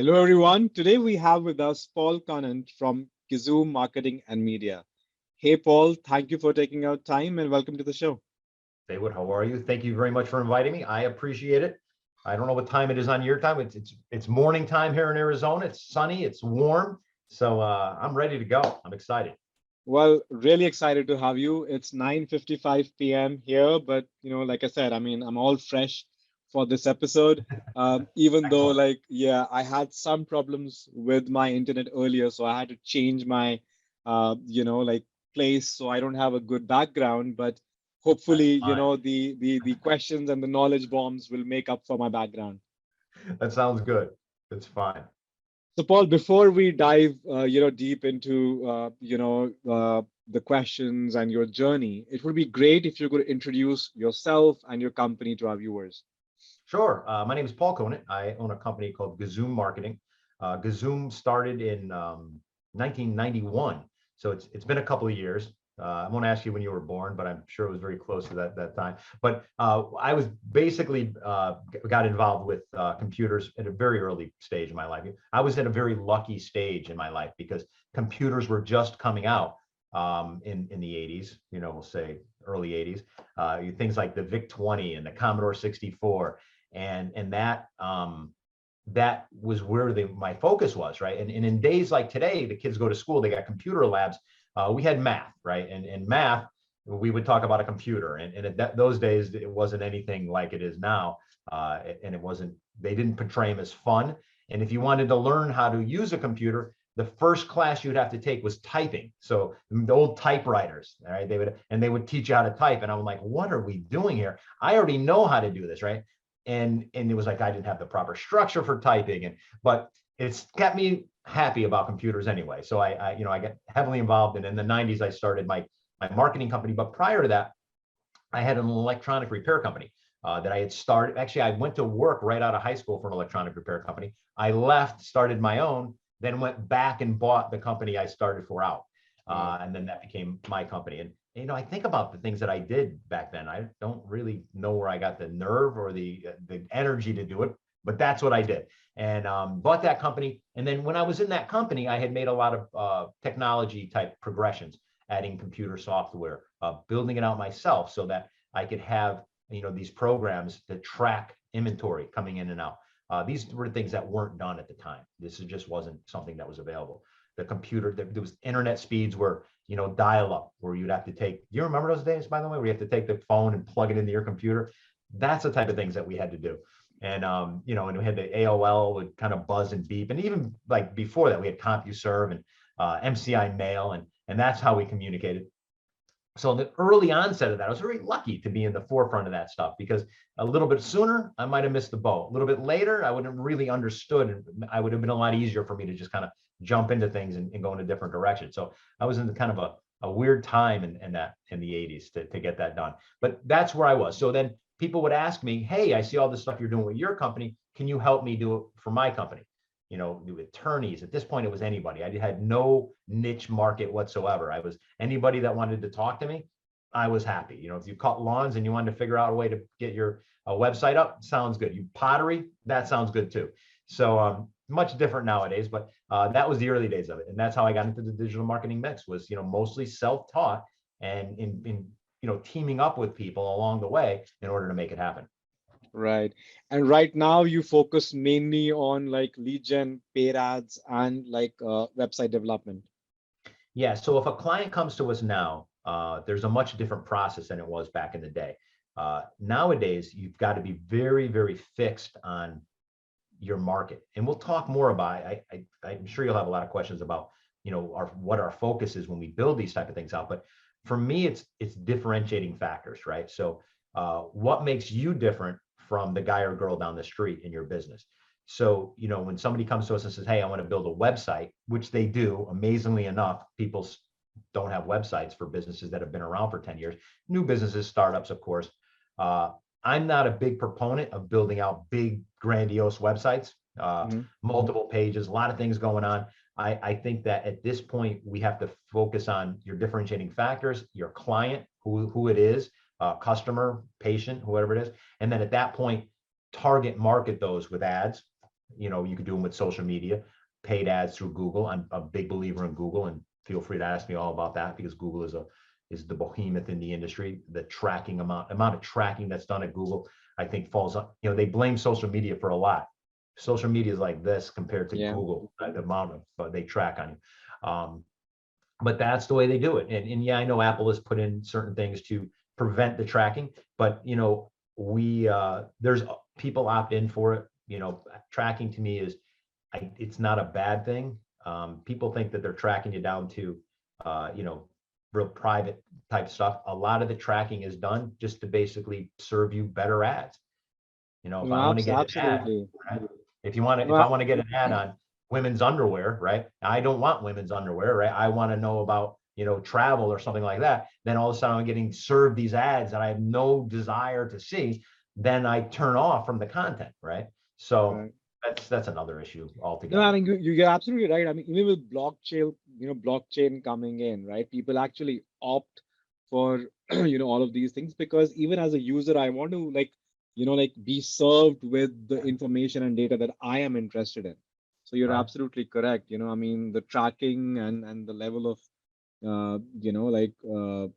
Hello, everyone. Today we have with us Paul Conant from Gizoom Marketing and Media. Hey, Paul, thank you for taking out time and welcome to the show. Dawood, how are you? Thank you very much for inviting me. I appreciate it. I don't know what time it is on your time. It's morning time here in Arizona. It's sunny. It's warm. So I'm ready to go. I'm excited. Well, really excited to have you. It's 9:55 p.m. here, but like I said, I'm all fresh for this episode. Even though, Excellent. yeah, I had some problems with my internet earlier, so I had to change my, place, so I don't have a good background. But That's hopefully, fine. the questions and the knowledge bombs will make up for my background. That sounds good. It's fine. So, Paul, before we dive, deep into, the questions and your journey, it would be great if you could introduce yourself and your company to our viewers. Sure. My name is Paul Conant. I own a company called Gizoom Marketing. Gizoom started in 1991, so it's been a couple of years. I won't ask you when you were born, but I'm sure it was very close to that time. But I was basically got involved with computers at a very early stage in my life. I was in a very lucky stage in my life because computers were just coming out in the 80s. We'll say early 80s. Things like the VIC-20 and the Commodore 64, and that was where my focus was, right? And in days like today, the kids go to school, they got computer labs. We had math, right? And math, we would talk about a computer. And those days, it wasn't anything like it is now. And they didn't portray them as fun. And if you wanted to learn how to use a computer, the first class you'd have to take was typing. So the old typewriters, all right? They would teach you how to type. And I'm like, what are we doing here? I already know how to do this, right? And it was like I didn't have the proper structure for typing, but it's kept me happy about computers anyway. So I got heavily involved, and in the 90s I started my marketing company. But prior to that, I had an electronic repair company that I had started. Actually, I went to work right out of high school for an electronic repair company. I left, started my own, then went back and bought the company I started for out. And then that became my company. And I think about the things that I did back then. I don't really know where I got the nerve or the energy to do it, but that's what I did. And bought that company. And then when I was in that company, I had made a lot of technology type progressions, adding computer software, building it out myself so that I could have these programs that track inventory coming in and out. These were things that weren't done at the time. This just wasn't something that was available. The computer, there was internet speeds where, dial up, where you'd have to take, do you remember those days, by the way, where you have to take the phone and plug it into your computer? That's the type of things that we had to do. And, and we had the AOL would kind of buzz and beep. And even like before that, we had CompuServe and MCI mail, and that's how we communicated. So the early onset of that, I was very lucky to be in the forefront of that stuff, because a little bit sooner, I might have missed the boat. A little bit later, I wouldn't have really understood, and I would have been a lot easier for me to just kind of jump into things and go in a different direction. So I was in kind of a weird time in the 80s to get that done. But that's where I was. So then people would ask me, hey, I see all this stuff you're doing with your company. Can you help me do it for my company? New attorneys. At this point, it was anybody. I had no niche market whatsoever. I was anybody that wanted to talk to me. I was happy. If you cut lawns and you wanted to figure out a way to get your website up, sounds good. You pottery, that sounds good too. So much different nowadays, but that was the early days of it, and that's how I got into the digital marketing mix. Was mostly self-taught and in teaming up with people along the way in order to make it happen. Right. And right now you focus mainly on like lead gen, paid ads, and website development. Yeah. So if a client comes to us now, there's a much different process than it was back in the day. Nowadays, you've got to be very, very fixed on your market. And we'll talk more about it. I'm sure you'll have a lot of questions about, what our focus is when we build these type of things out. But for me, it's differentiating factors, right? So what makes you different from the guy or girl down the street in your business? So, when somebody comes to us and says, hey, I want to build a website, which they do, amazingly enough, people don't have websites for businesses that have been around for 10 years. New businesses, startups, of course. I'm not a big proponent of building out big, grandiose websites, multiple pages, a lot of things going on. I think that at this point, we have to focus on your differentiating factors, your client, who it is, customer, patient, whoever it is. And then at that point, target market those with ads, You could do them with social media, paid ads through Google. I'm a big believer in Google, and feel free to ask me all about that, because Google is the behemoth in the industry. The tracking amount of tracking that's done at Google, I think falls on, they blame social media for a lot. Social media is like this compared to Yeah. Google, the amount of they track on you. But that's the way they do it. And yeah, I know Apple has put in certain things to prevent the tracking, but there's people opt in for it. Tracking to me is, it's not a bad thing. People think that they're tracking you down to, real private type stuff. A lot of the tracking is done just to basically serve you better ads. If No, I want to get an ad, absolutely. right? If No, I want to get an ad on women's underwear, right? I don't want women's underwear, right? I want to know about, travel or something like that. Then all of a sudden I'm getting served these ads that I have no desire to see. Then I turn off from the content, right? So right. that's another issue No, I altogether. mean you're absolutely right. I mean, even with blockchain coming in, right? People actually opt for all of these things, because even as a user, I want to like be served with the information and data that I am interested in. So you're Right. absolutely correct. I mean, the tracking and the level of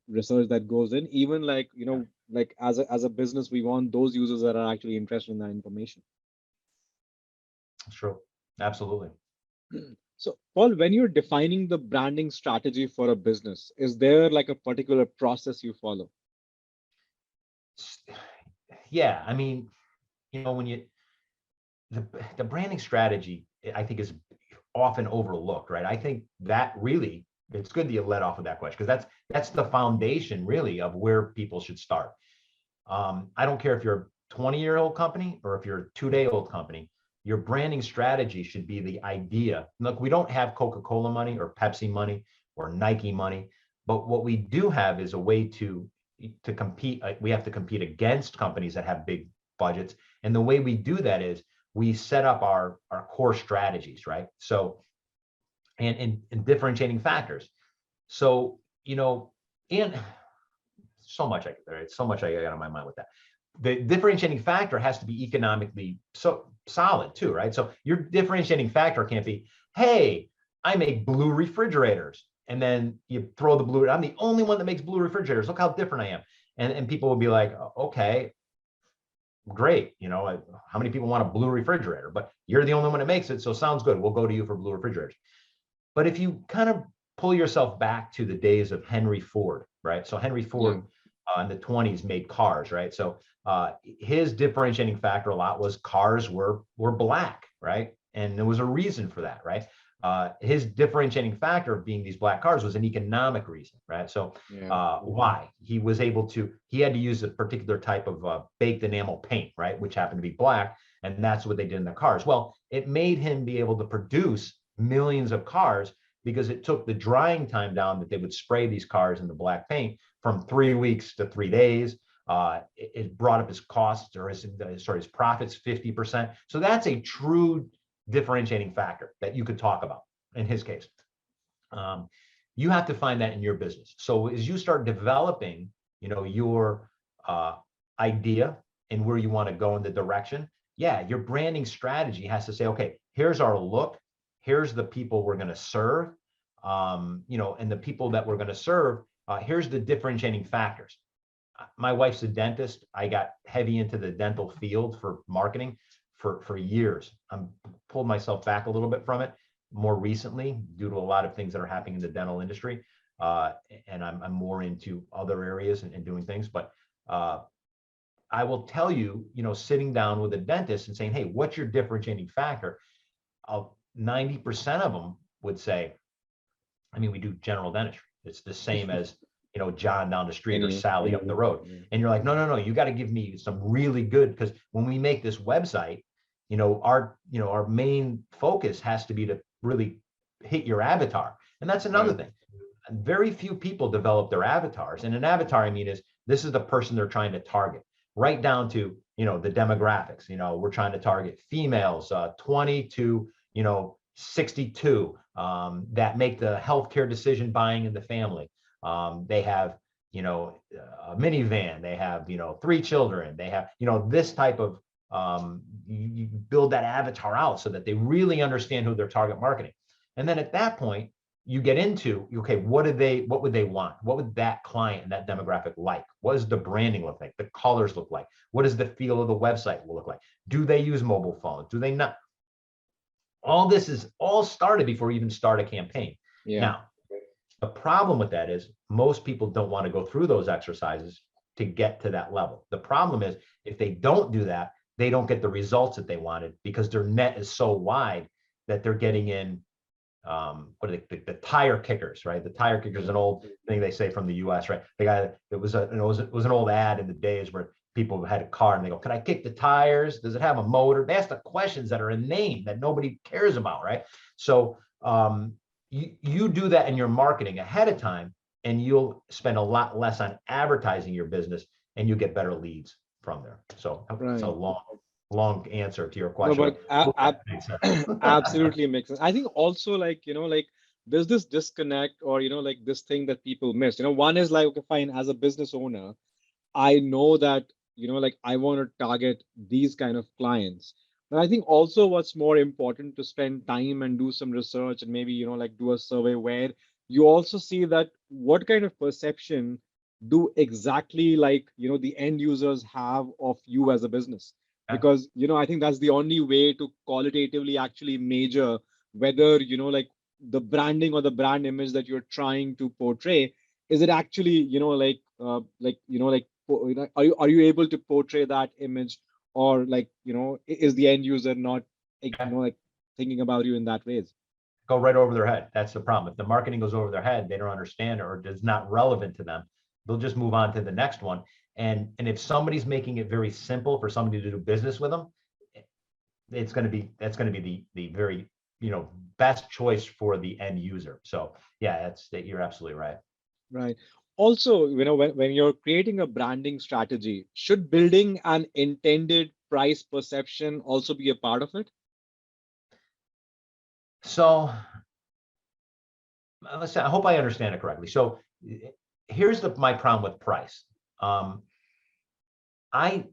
research that goes in, even like as a business, we want those users that are actually interested in that information. It's true. Absolutely. So, Paul, when you're defining the branding strategy for a business, is there like a particular process you follow? Yeah. I mean, when the branding strategy, I think, is often overlooked, right? I think that really, it's good that you led off with that question, because that's the foundation really of where people should start. I don't care if you're a 20-year-old company or if you're a 2-day-old company, your branding strategy should be the idea. Look, we don't have Coca-Cola money or Pepsi money or Nike money, but what we do have is a way to compete. We have to compete against companies that have big budgets. And the way we do that is we set up our core strategies, right? So, and differentiating factors. So, and so much I got on my mind with that. The differentiating factor has to be economically so solid too, right? So your differentiating factor can't be, hey, I make blue refrigerators, and then you throw the blue. I'm the only one that makes blue refrigerators. Look how different I am. And people will be like, okay, great. How many people want a blue refrigerator? But you're the only one that makes it, so sounds good. We'll go to you for blue refrigerators. But if you kind of pull yourself back to the days of Henry Ford, right? So Henry Yeah. Ford in the 20s made cars, right? So his differentiating factor a lot was cars were black, right? And there was a reason for that, right? His differentiating factor of being these black cars was an economic reason, right? So Yeah. why? He had to use a particular type of baked enamel paint, right? Which happened to be black. And that's what they did in the cars. Well, it made him be able to produce millions of cars, because it took the drying time down that they would spray these cars in the black paint from 3 weeks to 3 days. It brought up his costs, or his profits 50%. So that's a true differentiating factor that you could talk about in his case. You have to find that in your business. So as you start developing, your idea and where you want to go in the direction, yeah, your branding strategy has to say, okay, here's our look, here's the people we're going to serve, and the people that we're going to serve, here's the differentiating factors. My wife's a dentist. I got heavy into the dental field for marketing for years. I'm pulled myself back a little bit from it more recently due to a lot of things that are happening in the dental industry. And I'm more into other areas and doing things. But I will tell you, sitting down with a dentist and saying, hey, what's your differentiating factor? 90% of them would say, I mean, we do general dentistry. It's the same as, John down the street or Sally up the road. And you're like, no, you got to give me some really good, because when we make this website, our main focus has to be to really hit your avatar. And that's another Right. thing. Very few people develop their avatars. And an avatar, I mean, this is the person they're trying to target, right down to, the demographics. We're trying to target females, 20 to, 62, that make the healthcare decision buying in the family. They have, a minivan, they have, 3 children, they have, this type of You build that avatar out so that they really understand who their target marketing. And then at that point, you get into, okay, what would they want? What would that client and that demographic like? What does the branding look like? The colors look like? What does the feel of the website look like? Do they use mobile phones? Do they not? All this is all started before you even start a campaign. Yeah. Now, the problem with that is most people don't want to go through those exercises to get to that level. The problem is if they don't do that, they don't get the results that they wanted because their net is so wide that they're getting in what are they, the tire kickers, right? The tire kickers is an old thing they say from the US, right? The guy, it was an old ad in the days where people had a car and they go, can I kick the tires? Does it have a motor? They ask the questions that are a name that nobody cares about, right? So you do that in your marketing ahead of time and you'll spend a lot less on advertising your business and you get better leads from there. So it's a long answer to your No, question. but absolutely makes sense. I think also like, like there's this disconnect or, like this thing that people miss. One is like, okay, fine, as a business owner, I know that, like I want to target these kind of clients. But I think also what's more important to spend time and do some research and maybe, like do a survey where you also see that what kind of perception do exactly like, the end users have of you as a business. Because, I think that's the only way to qualitatively actually measure whether, like the branding or the brand image that you're trying to portray, is it actually, are you able to portray that image or like, is the end user not, like thinking about you in that ways? Go right over their head. That's the problem. If the marketing goes over their head, they don't understand it or it's not relevant to them. They'll just move on to the next one. And if somebody's making it very simple for somebody to do business with them, that's going to be the very, best choice for the end user. So yeah, you're absolutely right. Right. Also, when you're creating a branding strategy, should building an intended price perception also be a part of it? So let's say, I hope I understand it correctly. So here's my problem with price. I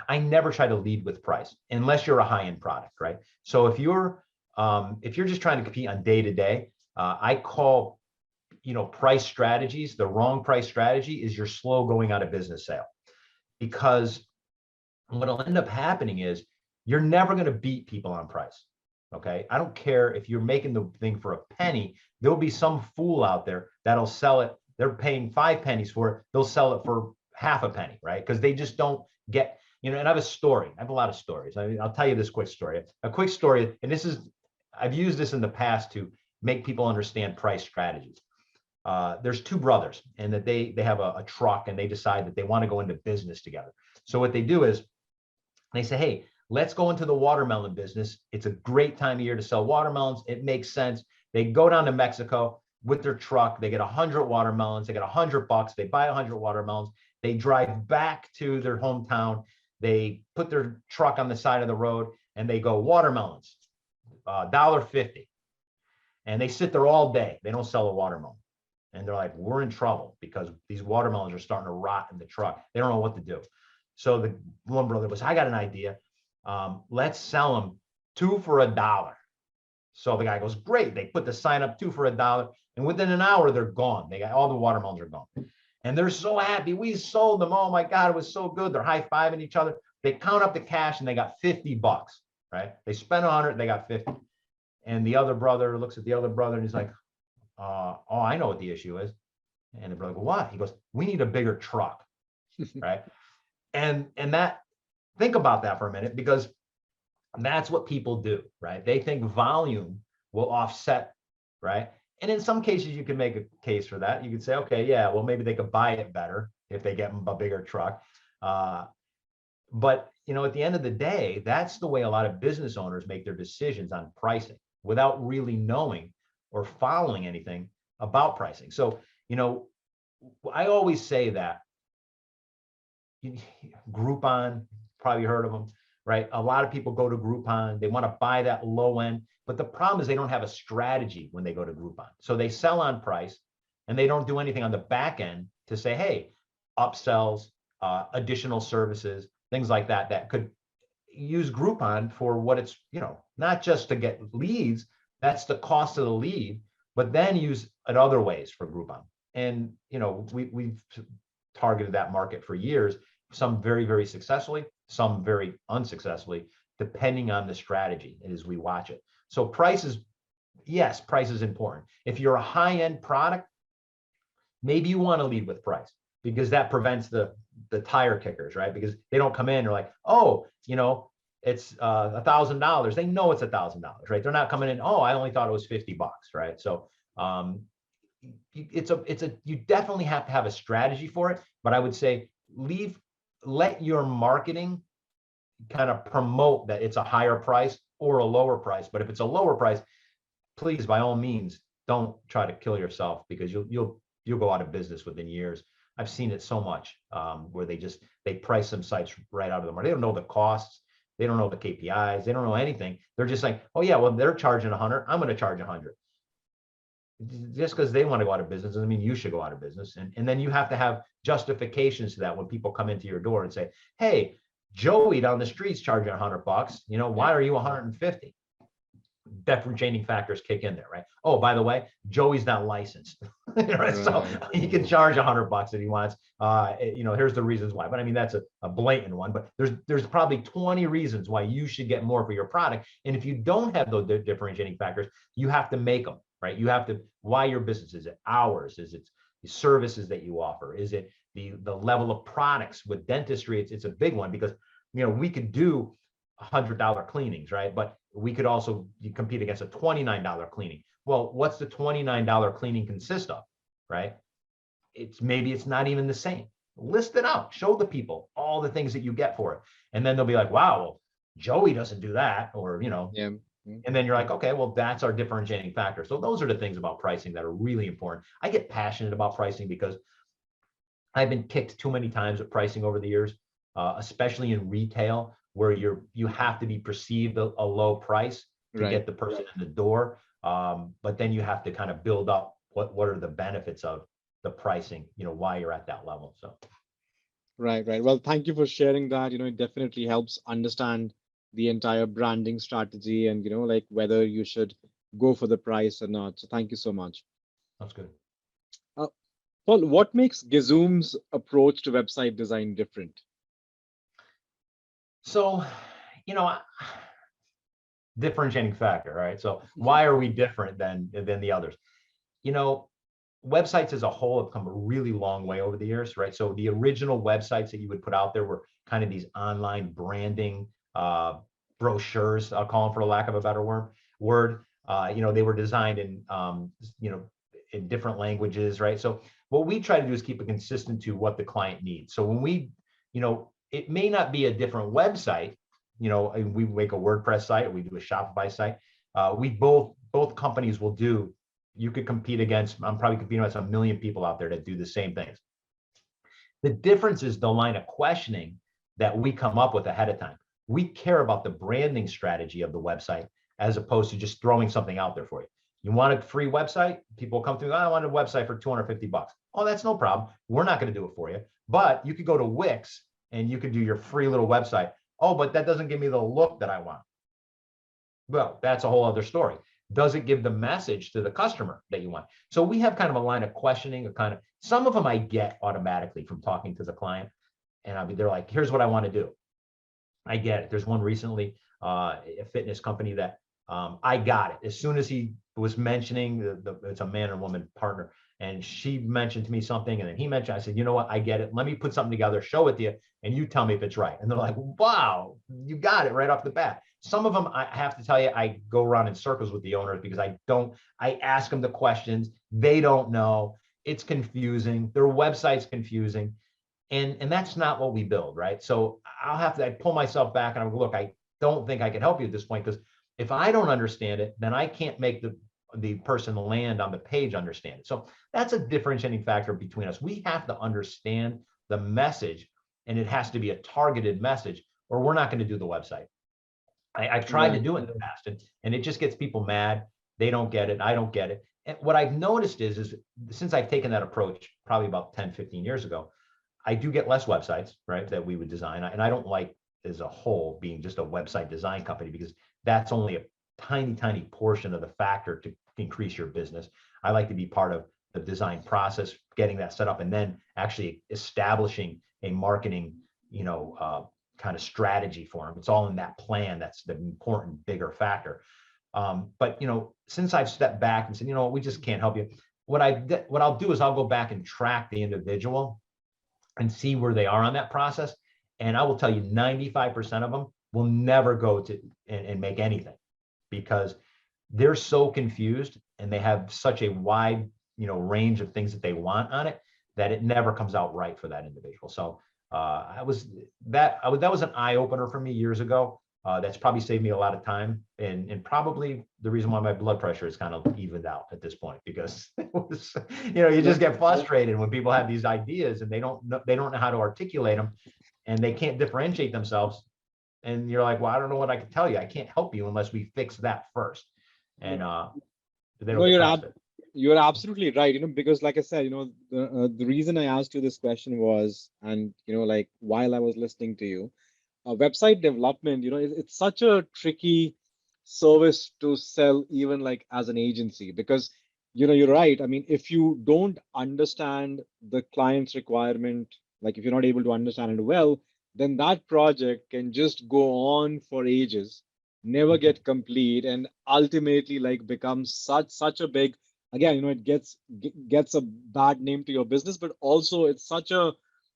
never try to lead with price unless you're a high-end product, right? So if you're just trying to compete on day to day, I call price strategies, the wrong price strategy is your slow going out of business sale. Because what'll end up happening is you're never going to beat people on price. Okay. I don't care if you're making the thing for a penny, there'll be some fool out there that'll sell it. They're paying 5 pennies for it. They'll sell it for half a penny, right? Because they just don't get, and I have a story. I have a lot of stories. I'll tell you this quick story. A quick story, and I've used this in the past to make people understand price strategies. There's 2 brothers and that they have a truck and they decide that they want to go into business together. So what they do is they say, hey, let's go into the watermelon business. It's a great time of year to sell watermelons. It makes sense. They go down to Mexico with their truck. They get 100 watermelons. They get $100. They buy 100 watermelons. They drive back to their hometown. They put their truck on the side of the road and they go, watermelons, $1.50. And they sit there all day. They don't sell a watermelon. And they're like, we're in trouble because these watermelons are starting to rot in the truck. They don't know what to do. So the one brother was, I got an idea. Let's sell them 2 for $1. So the guy goes, great. They put the sign up 2 for $1. And within an hour, they're gone. They got all the watermelons are gone. And they're so happy. We sold them. Oh my God, it was so good. They're high-fiving each other. They count up the cash and they got $50, right? They spent 100, they got 50. And the other brother looks at the other brother and he's like, oh, I know what the issue is. And the brother goes, what? He goes, we need a bigger truck, right? And that, think about that for a minute, because that's what people do, right? They think volume will offset, right? And in some cases, you can make a case for that. You could say, okay, yeah, well, maybe they could buy it better if they get a bigger truck. But, at the end of the day, that's the way a lot of business owners make their decisions on pricing without really knowing or following anything about pricing. So, I always say that Groupon, probably heard of them, right? A lot of people go to Groupon. They want to buy that low end, but the problem is they don't have a strategy when they go to Groupon. So they sell on price and they don't do anything on the back end to say, hey, upsells, additional services, things like that, that could use Groupon for what it's, not just to get leads, that's the cost of the lead, but then use it other ways for Groupon. And, we've targeted that market for years, some very, very successfully, some very unsuccessfully, depending on the strategy as we watch it. So price is important. If you're a high-end product, maybe you want to lead with price because that prevents the tire kickers, right? Because they don't come in, they're like, oh, it's $1,000. They know it's $1,000, right? They're not coming in, oh, I only thought it was $50, right? So you definitely have to have a strategy for it, but I would say let your marketing kind of promote that it's a higher price or a lower price. But if it's a lower price, please, by all means, don't try to kill yourself because you'll go out of business within years. I've seen it so much where they price some sites right out of the market. They don't know the costs. They don't know the KPIs. They don't know anything. They're just like, oh yeah, well, they're charging 100. I'm going to charge 100. Just because they want to go out of business doesn't mean you should go out of business. And then you have to have justifications to that when people come into your door and say, hey, Joey down the street's charging $100. Why are you 150? Differentiating factors kick in there, right? Oh, by the way, Joey's not licensed, right? So he can charge $100 if he wants. Here's the reasons why. But I mean, that's a blatant one. But there's probably 20 reasons why you should get more for your product. And if you don't have those differentiating factors, you have to make them, right? You have to. Why your business? Is it hours? Is it the services that you offer? Is it the level of products with dentistry? It's a big one because we could do $100 cleanings, right? But we could also compete against a $29 cleaning. Well, what's the $29 cleaning consist of, right? Maybe it's not even the same. List it out, show the people all the things that you get for it. And then they'll be like, wow, well, Joey doesn't do that, or, Yeah. And then you're like, okay, well, that's our differentiating factor. So those are the things about pricing that are really important. I get passionate about pricing because I've been kicked too many times at pricing over the years, especially in retail, where you have to be perceived a low price to get the person in the door. But then you have to kind of build up what are the benefits of the pricing, why you're at that level. So. Right. Well, thank you for sharing that. It definitely helps understand the entire branding strategy and, like whether you should go for the price or not. So thank you so much. That's good. Paul, what makes Gizoom's approach to website design different? So, differentiating factor, right? So why are we different than the others? Websites as a whole have come a really long way over the years, right? So the original websites that you would put out there were kind of these online branding brochures, I'll call them for lack of a better word. They were designed in, in different languages, right? So what we try to do is keep it consistent to what the client needs. So when we, it may not be a different website, we make a WordPress site, or we do a Shopify site. We both companies will do. You could compete against, I'm probably competing against 1 million people out there that do the same things. The difference is the line of questioning that we come up with ahead of time. We care about the branding strategy of the website as opposed to just throwing something out there for you. You want a free website? People come through, I want a website for $250. Oh, that's no problem. We're not going to do it for you. But you could go to Wix and you could do your free little website. Oh, but that doesn't give me the look that I want. Well, that's a whole other story. Does it give the message to the customer that you want? So we have kind of a line of questioning, some of them I get automatically from talking to the client. And they're like, here's what I want to do. I get it. There's one recently, a fitness company that I got it. As soon as he was mentioning, it's a man and woman partner, and she mentioned to me something, and then he mentioned, I said, you know what, I get it. Let me put something together, show it to you, and you tell me if it's right. And they're like, wow, you got it right off the bat. Some of them, I have to tell you, I go around in circles with the owners because I ask them the questions. They don't know. It's confusing. Their website's confusing. And that's not what we build, right? So I pull myself back and I go, look, I don't think I can help you at this point, because if I don't understand it, then I can't make the person land on the page understand it. So that's a differentiating factor between us. We have to understand the message, and it has to be a targeted message, or we're not going to do the website. I've tried to do it in the past, and it just gets people mad. They don't get it. I don't get it. And what I've noticed is since I've taken that approach probably about 10, 15 years ago, I do get less websites, right, that we would design. And I don't like as a whole being just a website design company, because that's only a tiny portion of the factor to increase your business. I like to be part of the design process, getting that set up, and then actually establishing a marketing, kind of strategy for them. It's all in that plan. That's the important, bigger factor. But since I've stepped back and said, we just can't help you. What I'll do is I'll go back and track the individual and see where they are on that process. And I will tell you, 95% of them will never go to and make anything, because they're so confused and they have such a wide, range of things that they want on it, that it never comes out right for that individual. So that was an eye opener for me years ago. That's probably saved me a lot of time, and probably the reason why my blood pressure is kind of evened out at this point, because it was, you just get frustrated when people have these ideas and they don't know how to articulate them, and they can't differentiate themselves. And you're like, well, I don't know what I can tell you. I can't help you unless we fix that first. And they don't get past it. You're absolutely right. Because like I said, the reason I asked you this question was, and like while I was listening to you, website development, it's such a tricky service to sell, even like as an agency, because you're right. I mean, if you don't understand the client's requirement, like if you're not able to understand it well, then that project can just go on for ages, never get complete, and ultimately like becomes such a big, again, it gets a bad name to your business, but also it's such a,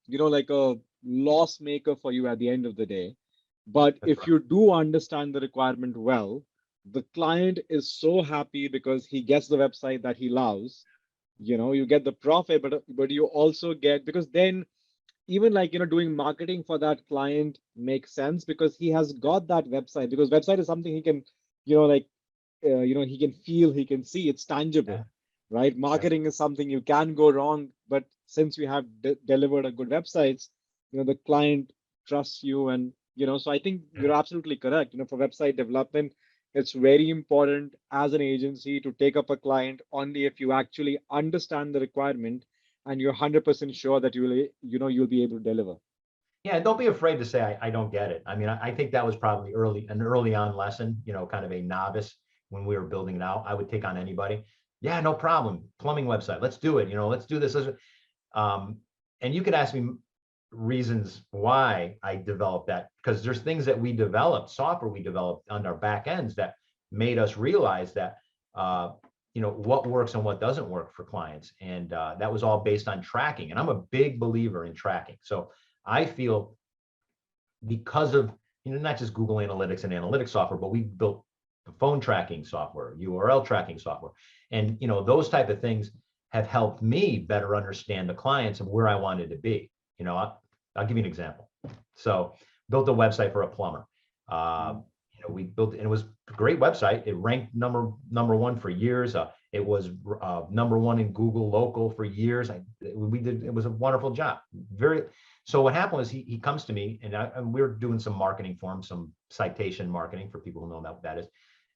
like a loss maker for you at the end of the day. But That's if right. you do understand the requirement well, the client is so happy because he gets the website that he loves. You get the profit, but you also get, because then even like doing marketing for that client makes sense, because he has got that website, because website is something he can like he can feel, he can see, it's tangible, Yeah. right? Yeah. Marketing is something you can go wrong, but since you have delivered a good websites, the client trusts you. And so I think you're absolutely correct. For website development, it's very important as an agency to take up a client only if you actually understand the requirement and you're 100% sure that you'll be able to deliver. Yeah, don't be afraid to say I don't get it. I mean, I think that was probably an early on lesson, kind of a novice when we were building it out. I would take on anybody. Yeah, no problem. Plumbing website. Let's do it. Let's do this. Um, and you could ask me reasons why I developed that, because there's things that we developed, software we developed on our back ends that made us realize that, what works and what doesn't work for clients. And that was all based on tracking. And I'm a big believer in tracking. So I feel, because of, not just Google Analytics and analytics software, but we built the phone tracking software, URL tracking software. And, those type of things have helped me better understand the clients and where I wanted to be. I'll give you an example. So built a website for a plumber. We built, and it was a great website. It ranked number one for years. It was number one in Google local for years. It was a wonderful job. So what happened was he comes to me, and we were doing some marketing for him, some citation marketing for people who know what that is.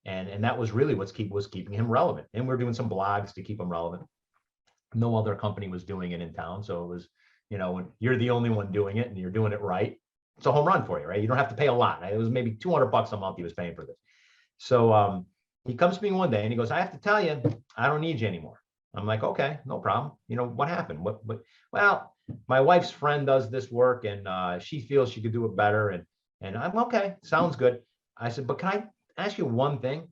And that was really was keeping him relevant. And we're doing some blogs to keep him relevant. No other company was doing it in town. So it was, when you're the only one doing it and you're doing it right, it's a home run for you, right? You don't have to pay a lot. It was maybe $200 a month he was paying for this. So he comes to me one day and he goes, I have to tell you, I don't need you anymore. I'm like, okay, no problem. What happened? What? Well, my wife's friend does this work and she feels she could do it better. And I'm okay, sounds good. I said, but can I ask you one thing?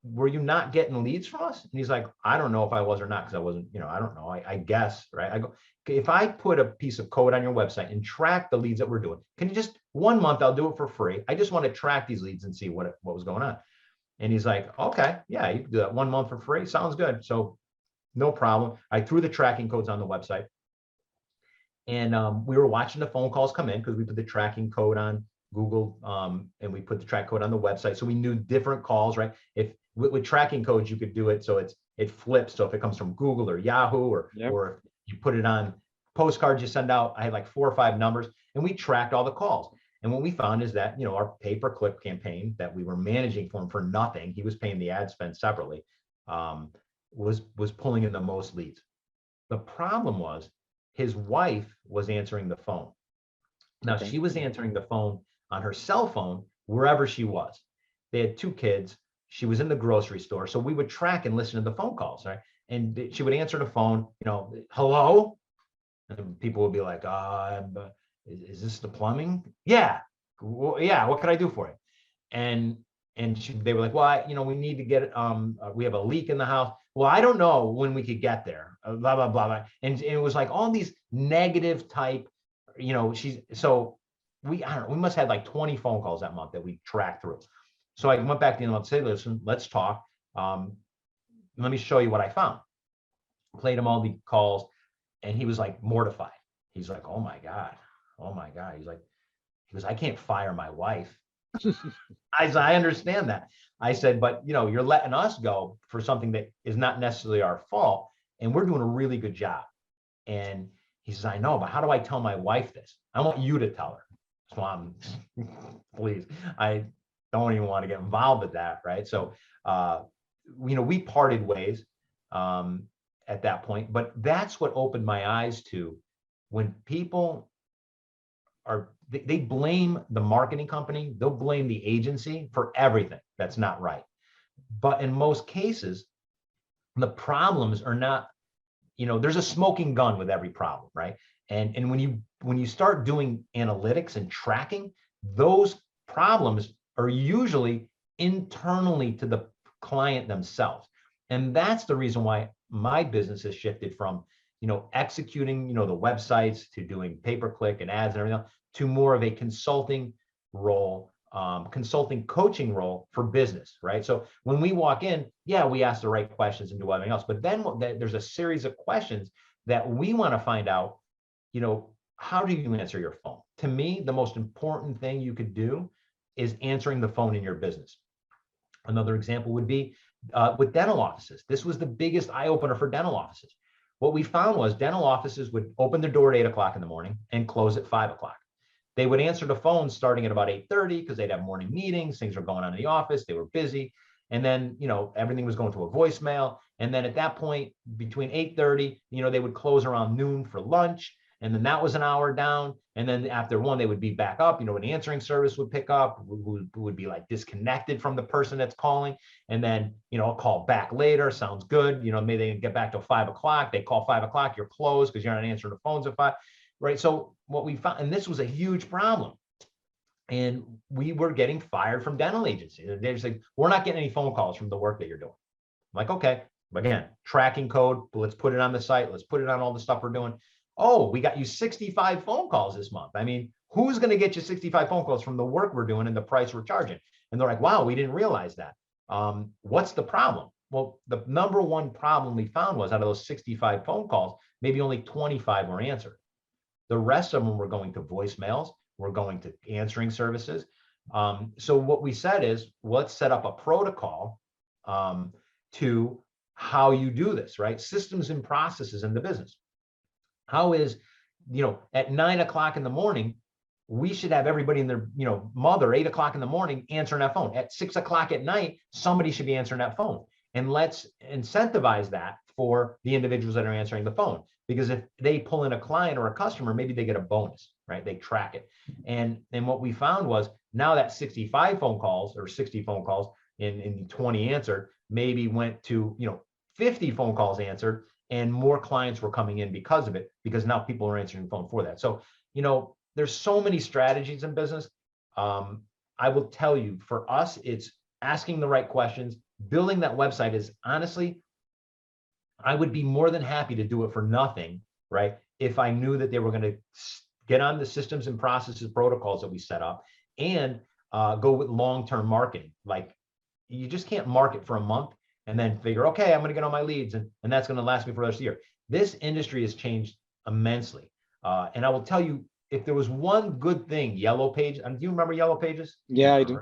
Were you not getting leads from us? And he's like, I don't know if I was or not, because I wasn't, I don't know. I guess, right? I go, if I put a piece of code on your website and track the leads that we're doing, can you just 1 month, I'll do it for free. I just want to track these leads and see what was going on. And he's like, okay, yeah, you can do that 1 month for free. Sounds good. So no problem. I threw the tracking codes on the website. And we were watching the phone calls come in, because we put the tracking code on Google and we put the track code on the website. So we knew different calls, right? If with tracking codes, you could do it so it flips. So if it comes from Google or Yahoo, or you put it on postcards you send out, I had like 4 or 5 numbers, and we tracked all the calls. And what we found is that, our pay-per-click campaign that we were managing for him for nothing, he was paying the ad spend separately, was pulling in the most leads. The problem was his wife was answering the phone. Now, Okay. she was answering the phone on her cell phone wherever she was. They had two kids. She was in the grocery store. So we would track and listen to the phone calls, right? And she would answer the phone, hello? And people would be like, is this the plumbing? Yeah. Well, yeah. What can I do for you? And they were like, well, we need to get we have a leak in the house. Well, I don't know when we could get there. Blah blah blah blah. And it was like all these negative type. We I don't know. We must have like 20 phone calls that month that we tracked through. So I went back to him and said, listen, let's talk. Let me show you what I found. Played him all the calls, and he was like mortified. He's like, oh my god. He goes, I can't fire my wife. I understand that. I said, but you're letting us go for something that is not necessarily our fault, and we're doing a really good job. And he says, I know, but how do I tell my wife this? I want you to tell her. So I'm, please, I don't even want to get involved with that, right? So, we parted ways at that point, but that's what opened my eyes to when people they blame the marketing company, they'll blame the agency for everything that's not right. But in most cases, the problems are not, there's a smoking gun with every problem, right? And when you start doing analytics and tracking, those problems are usually internally to the client themselves. And that's the reason why my business has shifted from, executing, the websites to doing pay-per-click and ads and everything else, to more of a consulting role, consulting coaching role for business, right? So when we walk in, yeah, we ask the right questions and do everything else, but then there's a series of questions that we want to find out, how do you answer your phone? To me, the most important thing you could do is answering the phone in your business. Another example would be with dental offices. This was the biggest eye opener for dental offices. What we found was dental offices would open their door at 8 o'clock in the morning and close at 5 o'clock. They would answer the phone starting at about 8:30 because they'd have morning meetings, things were going on in the office, they were busy. And then, everything was going to a voicemail. And then at that point, between 8:30, they would close around noon for lunch. And then that was an hour down. And then after 1, they would be back up, an answering service would pick up, who would be like disconnected from the person that's calling. And then, I'll call back later. Sounds good. Maybe they get back till 5 o'clock. They call 5 o'clock, you're closed because you're not answering the phones at 5. Right. So what we found, and this was a huge problem, and we were getting fired from dental agencies. They're just like, we're not getting any phone calls from the work that you're doing. I'm like, okay, again, tracking code, let's put it on the site. Let's put it on all the stuff we're doing. Oh, we got you 65 phone calls this month. I mean, who's going to get you 65 phone calls from the work we're doing and the price we're charging? And they're like, wow, we didn't realize that. What's the problem? Well, the number one problem we found was out of those 65 phone calls, maybe only 25 were answered. The rest of them were going to voicemails, we're going to answering services. So what we said is, let's set up a protocol to how you do this, right? Systems and processes in the business. How is, at 9 o'clock in the morning, we should have everybody in their, mother, 8 o'clock in the morning answering that phone. At 6 o'clock at night, somebody should be answering that phone. And let's incentivize that for the individuals that are answering the phone. Because if they pull in a client or a customer, maybe they get a bonus, right? They track it. And what we found was now that 65 phone calls or 60 phone calls in 20 answered, maybe went to, 50 phone calls answered, and more clients were coming in because of it, because now people are answering the phone for that. So, there's so many strategies in business. I will tell you, for us, it's asking the right questions. Building that website is honestly, I would be more than happy to do it for nothing, right? If I knew that they were going to get on the systems and processes protocols that we set up and go with long-term marketing. Like, you just can't market for a month and then figure, okay, I'm going to get all my leads and that's going to last me for the rest of the year. This industry has changed immensely. And I will tell you, if there was one good thing, Yellow Pages, do you remember Yellow Pages? Yeah, I do.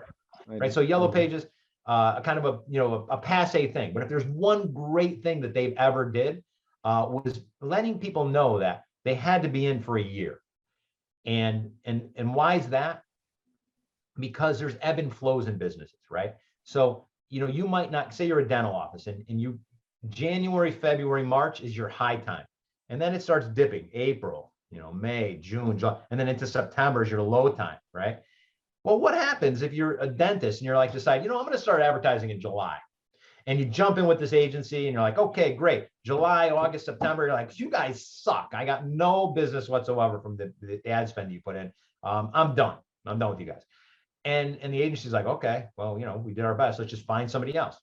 Right. So Yellow Pages, kind of a passe thing. But if there's one great thing that they've ever did, was letting people know that they had to be in for a year. And why is that? Because there's ebb and flows in businesses, right? So, you might not, say you're a dental office and January, February, March is your high time. And then it starts dipping, April, May, June, July, and then into September is your low time, right? Well, what happens if you're a dentist and you're like, decide, I'm going to start advertising in July, and you jump in with this agency and you're like, okay, great. July, August, September, you're like, you guys suck. I got no business whatsoever from the ad spend you put in. I'm done. I'm done with you guys. And the agency's like, okay, well, we did our best. Let's just find somebody else.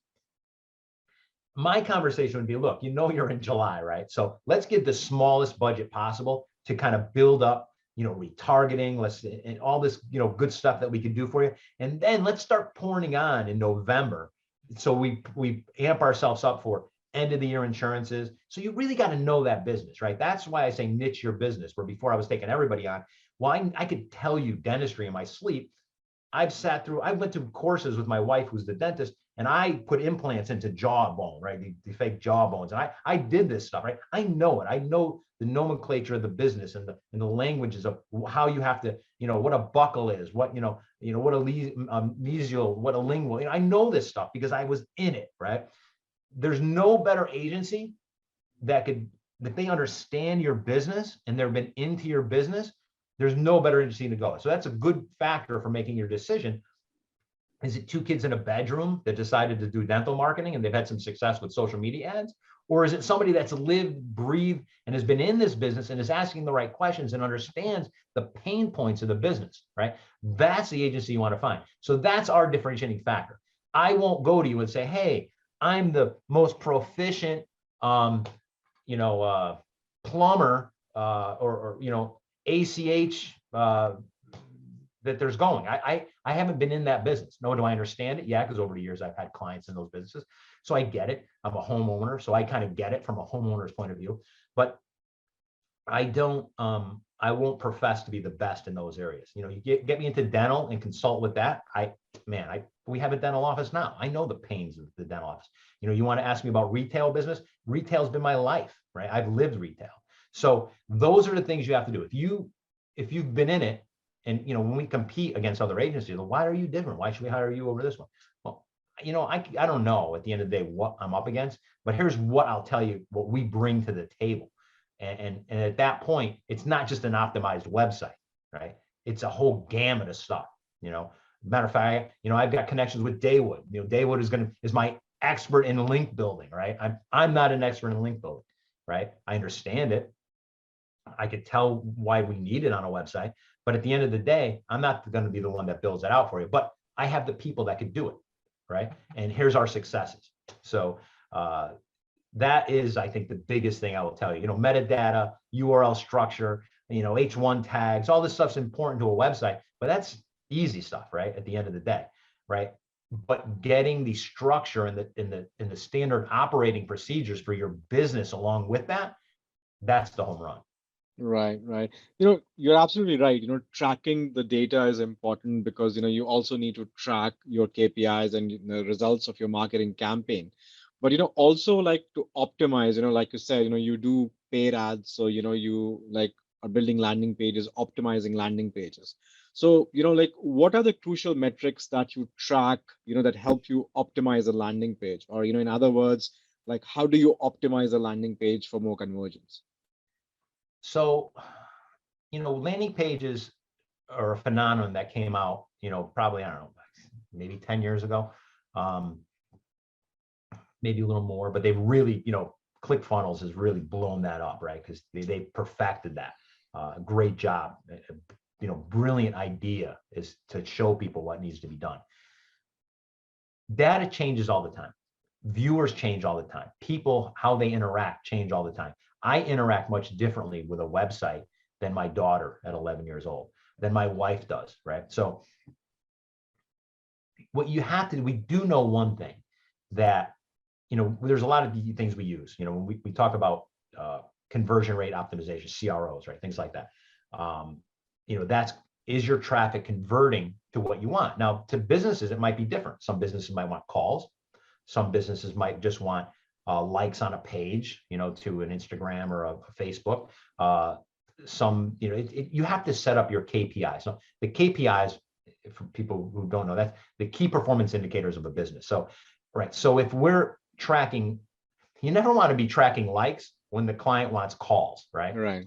My conversation would be, look, you're in July, right? So let's get the smallest budget possible to kind of build up, retargeting, and all this, good stuff that we can do for you. And then let's start pouring on in November. So we amp ourselves up for end of the year insurances. So you really got to know that business, right? That's why I say niche your business, where before I was taking everybody on. Well, I could tell you dentistry in my sleep. I went to courses with my wife, who's the dentist, and I put implants into jawbone, right? The fake jaw bones. And I did this stuff, right? I know it. I know the nomenclature of the business and the languages of how you have to, what a buckle is, what, what a mesial, what a lingual. I know this stuff because I was in it, right? There's no better agency that they understand your business and they've been into your business. There's no better agency to go. So that's a good factor for making your decision. Is it two kids in a bedroom that decided to do dental marketing and they've had some success with social media ads? Or is it somebody that's lived, breathed, and has been in this business and is asking the right questions and understands the pain points of the business, right? That's the agency you want to find. So that's our differentiating factor. I won't go to you and say, hey, I'm the most proficient, plumber or ACH that there's going. I haven't been in that business, nor do I understand it. Yeah, because over the years I've had clients in those businesses, so I get it. I'm a homeowner, so I kind of get it from a homeowner's point of view. But I won't profess to be the best in those areas. You get me into dental and consult with that. We have a dental office now. I know the pains of the dental office. You want to ask me about retail business? Retail's been my life, right? I've lived retail. So those are the things you have to do. If you've been in it, and when we compete against other agencies, why are you different? Why should we hire you over this one? Well, I don't know at the end of the day what I'm up against, but here's what I'll tell you, what we bring to the table. And at that point, it's not just an optimized website, right? It's a whole gamut of stuff. Matter of fact, I've got connections with Dawood. Dawood is my expert in link building, right? I'm not an expert in link building, right? I understand it. I could tell why we need it on a website, but at the end of the day, I'm not going to be the one that builds it out for you, but I have the people that could do it, right? And here's our successes. So that is, I think, the biggest thing I will tell you. Metadata, URL structure, H1 tags, all this stuff's important to a website, but that's easy stuff, right? At the end of the day, right? But getting the structure and the standard operating procedures for your business along with that, that's the home run. Right. You're absolutely right. Tracking the data is important because, you also need to track your KPIs and the results of your marketing campaign. But, also like to optimize, like you said, you do paid ads. So, you like are building landing pages, optimizing landing pages. So, like what are the crucial metrics that you track, that help you optimize a landing page? Or, in other words, like how do you optimize a landing page for more conversions? So, landing pages are a phenomenon that came out, probably, I don't know, maybe 10 years ago, maybe a little more, but they've really, ClickFunnels has really blown that up, right? Because they perfected that. Great job. Brilliant idea is to show people what needs to be done. Data changes all the time. Viewers change all the time. People, how they interact, change all the time. I interact much differently with a website than my daughter at 11 years old, than my wife does, right? So what you have to, we do know one thing, that, there's a lot of things we use, when we talk about conversion rate optimization, CROs, right? Things like that. Is your traffic converting to what you want? Now, to businesses, it might be different. Some businesses might want calls. Some businesses might just want likes on a page, to an Instagram or a Facebook. You have to set up your KPIs. So the KPIs, for people who don't know, that's the key performance indicators of a business. So, right. So if we're tracking, you never want to be tracking likes when the client wants calls, right? Right.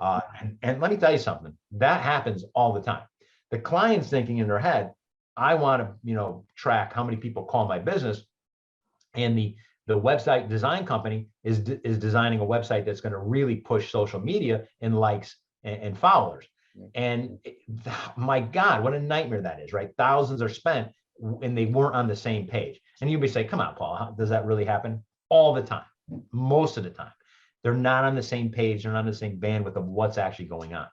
And let me tell you something, that happens all the time. The client's thinking in their head, I want to, track how many people call my business. And the website design company is designing a website that's going to really push social media and likes and followers. And my God, what a nightmare that is, right? Thousands are spent and they weren't on the same page. And you'd be saying, come on, Paul, does that really happen? All the time, most of the time. They're not on the same page. They're not on the same bandwidth of what's actually going on.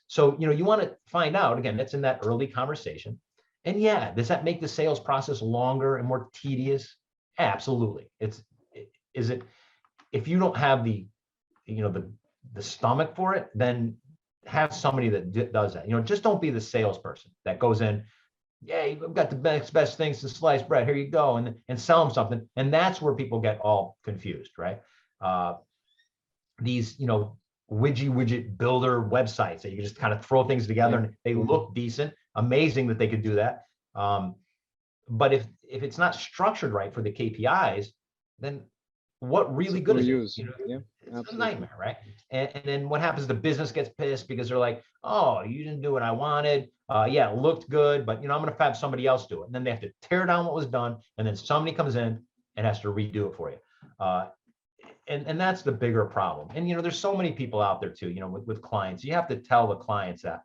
So, you want to find out, again, that's in that early conversation. And yeah, does that make the sales process longer and more tedious? Absolutely. Is it, if you don't have the stomach for it, then have somebody that does that. Just don't be the salesperson that goes in, yeah, you've got the best things to slice bread. Here you go, and sell them something. And that's where people get all confused, right? These, widget builder websites that you can just kind of throw things together and they look decent. Amazing that they could do that. But if it's not structured right for the KPIs, then what really good is it? It's a nightmare, right? And then what happens? The business gets pissed because they're like, oh, you didn't do what I wanted. Yeah, it looked good, but I'm going to have somebody else do it. And then they have to tear down what was done, and then somebody comes in and has to redo it for you. And that's the bigger problem. And there's so many people out there too. With clients, you have to tell the clients that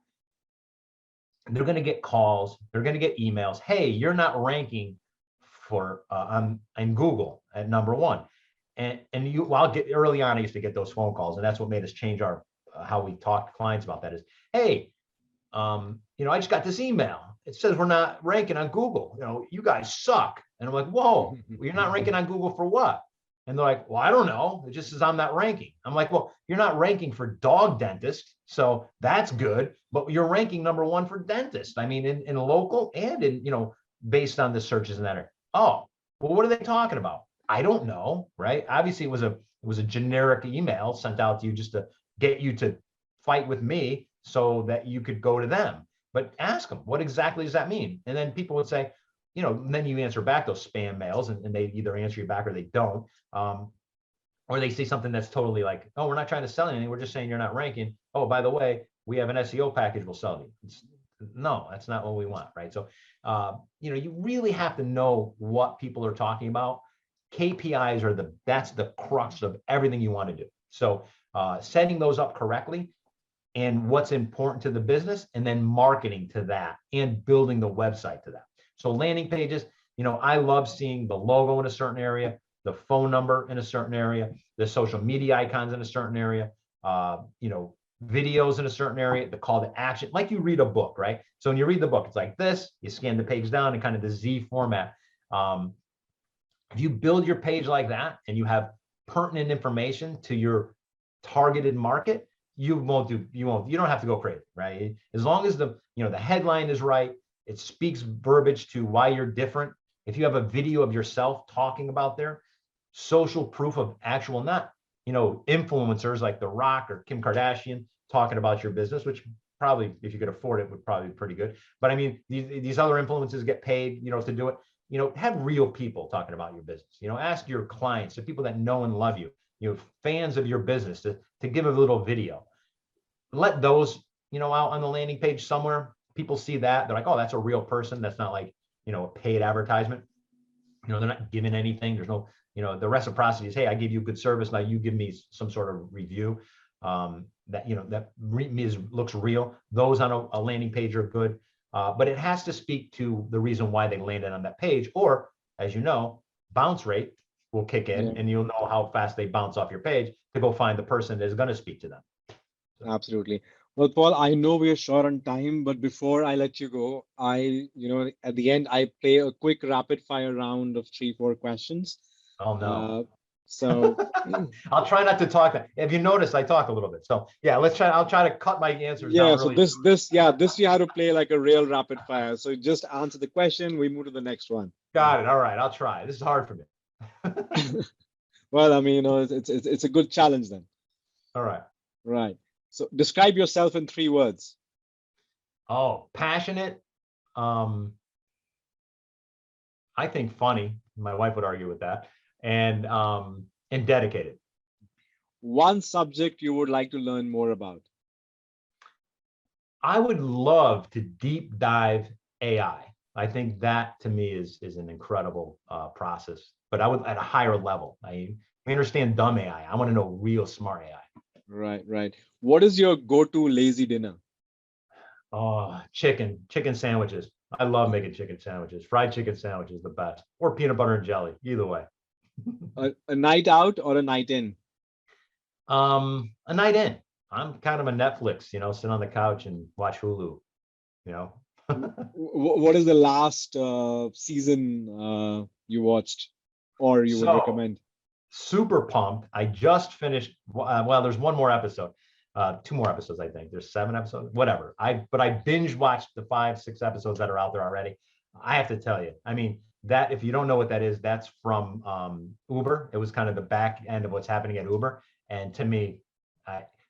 they're going to get calls, they're going to get emails. Hey, you're not ranking for on Google at #1. And I'll get early on, I used to get those phone calls, and that's what made us change our how we talk to clients about that is, hey, I just got this email. It says we're not ranking on Google. You guys suck. And I'm like, whoa, you're not ranking on Google for what? And they're like, well, I don't know. It just says I'm not ranking. I'm like, well, you're not ranking for dog dentist, so that's good. But you're ranking #1 for dentist. I mean, in local and in based on the searches in that area. Oh, well, what are they talking about? I don't know, right? Obviously, it was a generic email sent out to you just to get you to fight with me so that you could go to them. But ask them, what exactly does that mean? And then people would say, then you answer back those spam mails, and they either answer you back or they don't. Or they say something that's totally like, oh, we're not trying to sell anything. We're just saying you're not ranking. Oh, by the way, we have an SEO package we'll sell you. No, that's not what we want, right? So, you really have to know what people are talking about. KPIs are that's the crux of everything you want to do. So setting those up correctly and what's important to the business, and then marketing to that and building the website to that. So landing pages, I love seeing the logo in a certain area, the phone number in a certain area, the social media icons in a certain area, videos in a certain area, the call to action, like you read a book, right? So when you read the book, it's like this, you scan the page down in kind of the Z format. If you build your page like that and you have pertinent information to your targeted market, you don't have to go crazy, right? As long as the headline is right, it speaks verbiage to why you're different. If you have a video of yourself talking about their social proof of actual, not, influencers like The Rock or Kim Kardashian talking about your business, which probably, if you could afford it, would probably be pretty good. But I mean, these other influencers get paid, to do it. Have real people talking about your business. Ask your clients, the people that know and love you, fans of your business, to give a little video. Let those, out on the landing page somewhere. People see that, they're like, oh, that's a real person. That's not like, a paid advertisement. They're not giving anything. There's no, the reciprocity is, hey, I give you good service, now you give me some sort of review that looks real. Those on a landing page are good. But it has to speak to the reason why they landed on that page, or, as bounce rate will kick in, and you'll know how fast they bounce off your page to go find the person that is going to speak to them. Absolutely. Well, Paul, I know we are short on time, but before I let you go, at the end, I play a quick rapid fire round of 3-4 questions. Oh no. So I'll try not to talk. If you notice, I talk a little bit. So yeah, I'll try to cut my answers down. So this you have to play like a real rapid fire. So just answer the question, we move to the next one. Got it. All right, I'll try. This is hard for me. Well, I mean, it's a good challenge then. All right. Right. So describe yourself in 3 words. Oh, passionate. I think funny. My wife would argue with that. And dedicated. one subject you would like to learn more about? I would love to deep dive AI. I think that to me is an incredible process, but I would at a higher level. I understand dumb AI. I want to know real smart AI. Right, right. What is your go-to lazy dinner? Oh, chicken sandwiches. I love making chicken sandwiches. Fried chicken sandwiches, the best, or peanut butter and jelly. Either way. A night out or a night in? A night in. I'm kind of a Netflix, sit on the couch and watch Hulu, you know. What is the last season you watched or you would So recommend? super pumped. I just finished. Well, there's one more episode, two more episodes. I think there's 7 episodes. Whatever. I binge watched the 5, 6 episodes that are out there already. I have to tell you. I mean, that if you don't know what that is, that's from Uber. It was kind of the back end of what's happening at Uber. And to me,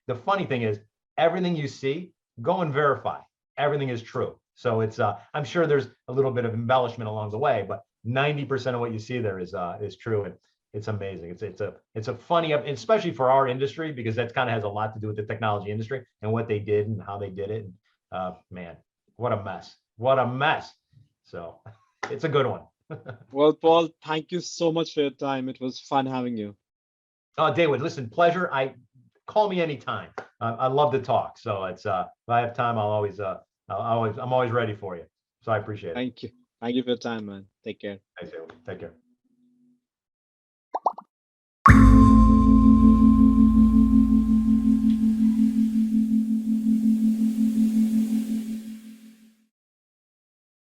the funny thing is, everything you see, go and verify. Everything is true. So it's. I'm sure there's a little bit of embellishment along the way, but 90% of what you see there is true. And it's amazing. It's a funny, especially for our industry, because that kind of has a lot to do with the technology industry and what they did and how they did it. Man, what a mess! What a mess! So it's a good one. Well, Paul, thank you so much for your time. It was fun having you. Dawood, listen, pleasure. Call me anytime. I love to talk. So it's if I have time, I'm always ready for you. So I appreciate it. Thank you. Thank you for your time, man. Take care. Thanks, Dawood. Take care.